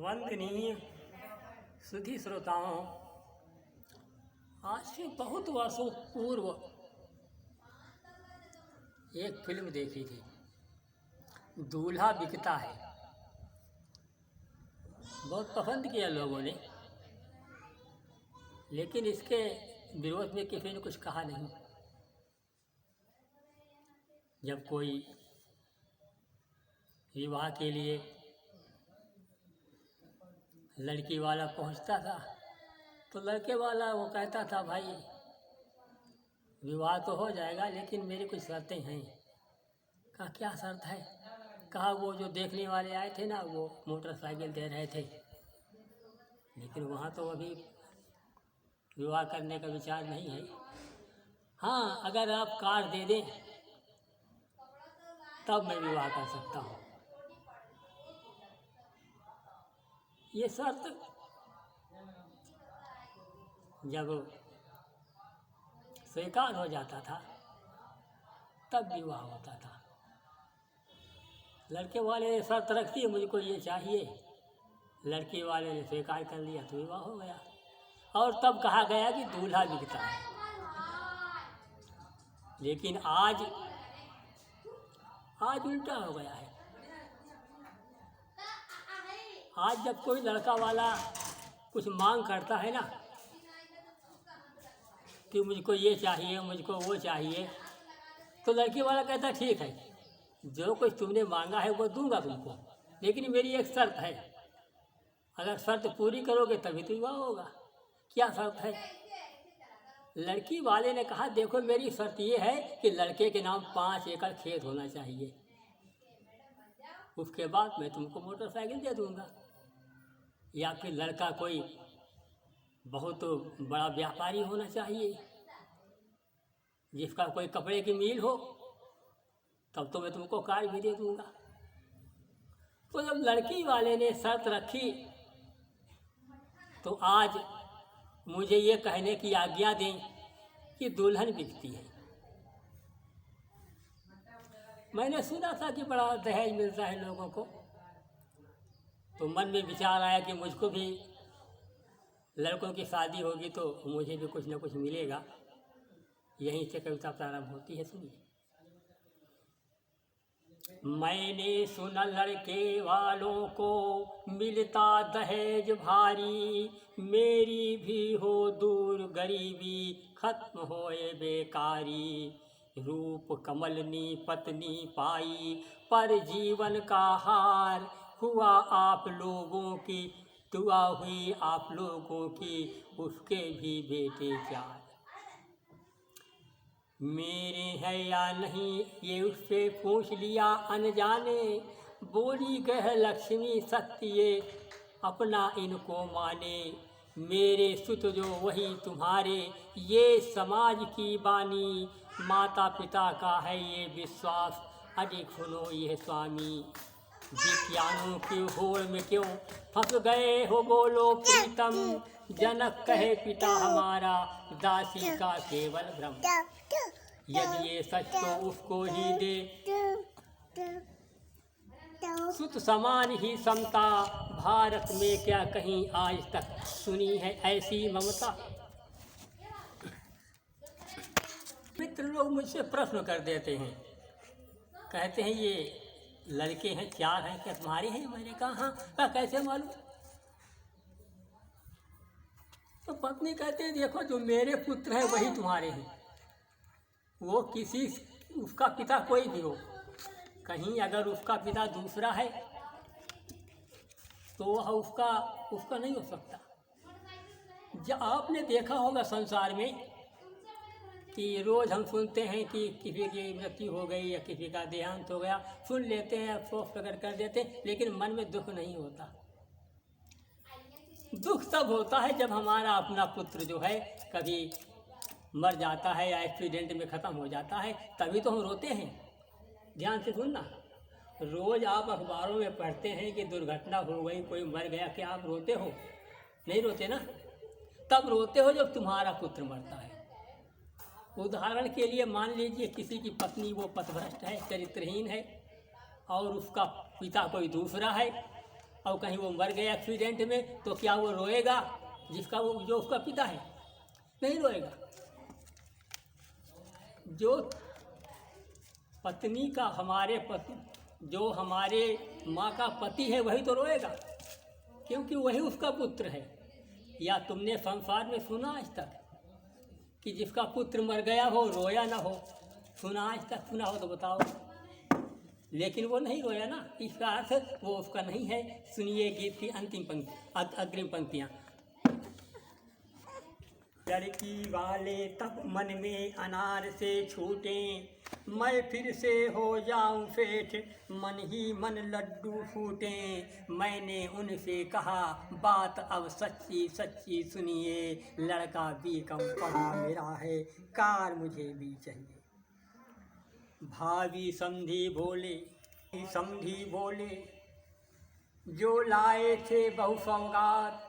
वंदनीय सुधी श्रोताओं, आज से बहुत वर्षों पूर्व एक फिल्म देखी थी, दूल्हा बिकता है। बहुत पसंद किया लोगों ने, लेकिन इसके विरोध में किसी ने कुछ कहा नहीं। जब कोई विवाह के लिए लड़की वाला पहुंचता था तो लड़के वाला वो कहता था, भाई विवाह तो हो जाएगा लेकिन मेरी कुछ शर्तें हैं। कहा क्या शर्त है? कहा वो जो देखने वाले आए थे ना, वो मोटरसाइकिल दे रहे थे, लेकिन वहाँ तो अभी विवाह करने का विचार नहीं है। हाँ, अगर आप कार दे दें तब मैं विवाह कर सकता हूँ। ये शर्त जब स्वीकार हो जाता था तब विवाह होता था। लड़के वाले ने शर्त रखी है, मुझको ये चाहिए, लड़के वाले ने स्वीकार कर लिया तो विवाह हो गया। और तब कहा गया कि दूल्हा बिकता है। लेकिन आज उल्टा हो गया है। आज जब कोई लड़का वाला कुछ मांग करता है ना कि मुझको ये चाहिए, मुझको वो चाहिए, तो लड़की वाला कहता ठीक है, जो कुछ तुमने मांगा है वो दूंगा तुमको, लेकिन मेरी एक शर्त है। अगर शर्त पूरी करोगे तभी तो विवाह होगा। क्या शर्त है? लड़की वाले ने कहा, देखो मेरी शर्त ये है कि लड़के के नाम 5 एकड़ खेत होना चाहिए, उसके बाद मैं तुमको मोटरसाइकिल दे दूंगा। या फिर लड़का कोई बहुत बड़ा व्यापारी होना चाहिए, जिसका कोई कपड़े की मिल हो, तब तो मैं तुमको कार भी दे दूंगा। तो जब लड़की वाले ने शर्त रखी तो आज मुझे ये कहने की आज्ञा दें कि दुल्हन बिकती है। मैंने सुना था कि बड़ा दहेज मिलता है लोगों को, तो मन में विचार आया कि मुझको भी लड़कों की शादी होगी तो मुझे भी कुछ न कुछ मिलेगा। यहीं से कविता प्रारंभ होती है, सुनिए। मैंने सुना लड़के वालों को मिलता दहेज भारी, मेरी भी हो दूर गरीबी, खत्म होए बेकारी। रूप कमलनी पत्नी पाई, पर जीवन का हार हुआ आप लोगों की, दुआ हुई आप लोगों की, उसके भी बेटे 4। मेरे है या नहीं ये उससे पूछ लिया अनजाने, बोली गह लक्ष्मी सत्य ये अपना इनको माने। मेरे सुत जो वही तुम्हारे, ये समाज की बानी, माता पिता का है ये विश्वास, अधिक सुनो ये स्वामी। विज्ञानों की होड़ में क्यों फंस गए हो बोलो प्रीतम, जनक कहे पिता हमारा, दासी का केवल भ्रम। यदि ये सच तो उसको ही दे, सुत समान ही समता, भारत में क्या कहीं आज तक सुनी है ऐसी ममता। मित्र लोग मुझसे प्रश्न कर देते हैं, कहते हैं ये लड़के हैं 4 हैं, क्या तुम्हारे हैं? मैंने कहा हाँ। कैसे मालूम? तो पत्नी कहते हैं, देखो जो मेरे पुत्र हैं वही तुम्हारे हैं। वो किसी उसका पिता कोई भी हो, कहीं अगर उसका पिता दूसरा है तो वह उसका नहीं हो सकता। जब आपने देखा होगा संसार में कि रोज़ हम सुनते हैं कि किसी की मृत्यु हो गई या किसी का देहांत हो गया, सुन लेते हैं, अफसोस प्रकट कर देते हैं, लेकिन मन में दुख नहीं होता। दुख तब होता है जब हमारा अपना पुत्र जो है कभी मर जाता है या एक्सीडेंट में ख़त्म हो जाता है, तभी तो हम रोते हैं। ध्यान से सुनना, रोज़ आप अखबारों में पढ़ते हैं कि दुर्घटना हो गई, कोई मर गया, क्या आप रोते हो? नहीं रोते ना। तब रोते हो जब तुम्हारा पुत्र मरता है। उदाहरण के लिए मान लीजिए किसी की पत्नी वो पथभ्रष्ट है, चरित्रहीन है, और उसका पिता कोई दूसरा है, और कहीं वो मर गया एक्सीडेंट में, तो क्या वो रोएगा जिसका वो जो उसका पिता है? नहीं रोएगा। जो पत्नी का हमारे पति, जो हमारे माँ का पति है वही तो रोएगा, क्योंकि वही उसका पुत्र है। या तुमने संसार में सुना आज तक कि जिसका पुत्र मर गया हो रोया ना हो? सुना आज तक? सुना हो तो बताओ। लेकिन वो नहीं रोया ना, इसका अर्थ वो उसका नहीं है। सुनिए गीत की अंतिम पंक्ति, अग्रिम पंक्तियाँ। लड़की वाले तब मन में अनार से छूटे, मैं फिर से हो जाऊं सेठ, मन ही मन लड्डू फूटे। मैंने उनसे कहा बात अब सच्ची सच्ची सुनिए, लड़का B.Com पढ़ा मेरा है, कार मुझे भी चाहिए। भावी समधी बोले जो लाए थे बहु सौगात।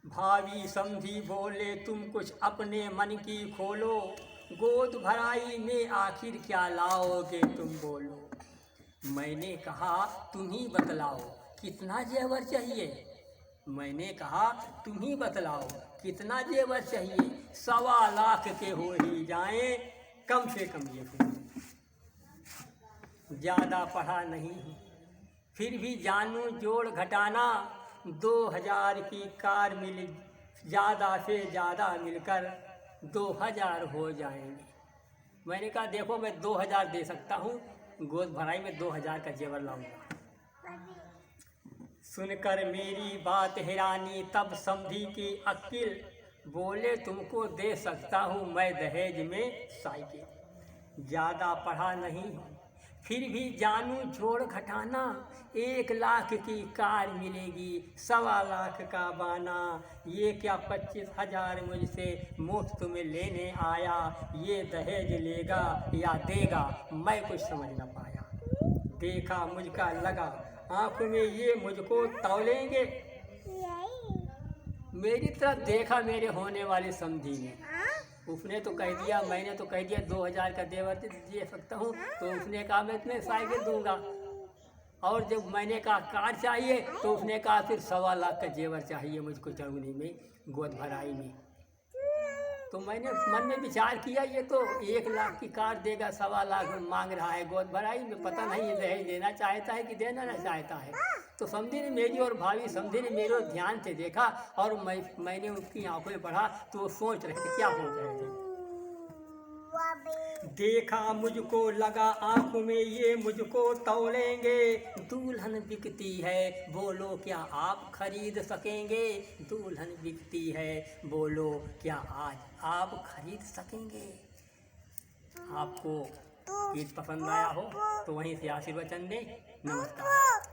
भावी समधी बोले तुम कुछ अपने मन की खोलो, गोद भराई में आखिर क्या लाओगे तुम बोलो। मैंने कहा तुम ही बतलाओ कितना जेवर चाहिए। मैंने कहा तुम ही बतलाओ कितना जेवर चाहिए। 1.25 लाख के हो ही जाएं, कम से कम ये सुनिए। ज़्यादा पढ़ा नहीं हूँ फिर भी जानूँ जोड़ घटाना, 2000 की कार मिली, ज़्यादा से ज़्यादा मिलकर 2000 हो जाएंगे। मैंने कहा देखो मैं 2000 दे सकता हूँ, गोद भराई में 2000 का जेवर लाऊंगा। सुनकर मेरी बात हैरानी तब समधी की अक्ल, बोले तुमको दे सकता हूँ मैं दहेज में साइकिल। ज़्यादा पढ़ा नहीं हूँ फिर भी जानूँ जोड़ घटाना, 1 लाख की कार मिलेगी, 1.25 लाख का बाना। ये क्या 25,000 मुझसे मुफ्त में लेने आया, ये दहेज लेगा या देगा मैं कुछ समझ न पाया। देखा मुझका लगा आँखों में ये मुझको तौलेंगे। मेरी तरफ देखा मेरे होने वाले समधी ने, उसने तो कह दिया, मैंने तो कह दिया 2000 का जेवर दे सकता हूँ, तो उसने कहा मैं तुम्हें साइकिल दूंगा। और जब मैंने कहा कार चाहिए तो उसने कहा फिर 1.25 लाख का जेवर चाहिए मुझको चढ़ूने में, गोद भराई में। तो मैंने मन में विचार किया ये तो 1 लाख की कार देगा, 1.25 लाख मांग रहा है गोद भराई में, पता नहीं ये दहेज देना चाहता है कि देना ना चाहता है। तो समधी ने मेरी और भाभी समधी ने मेरे ध्यान से देखा और मैंने उसकी आंखों में पढ़ा तो वो सोच रहे थे, क्या सोच रहे थे। देखा मुझको लगा आंखों में ये मुझको तौलेंगे, दुल्हन बिकती है बोलो क्या आप खरीद सकेंगे। दुल्हन बिकती है बोलो क्या आज आप खरीद सकेंगे। आपको गीत पसंद आया हो तो वहीं से आशीर्वचन दें। नमस्कार।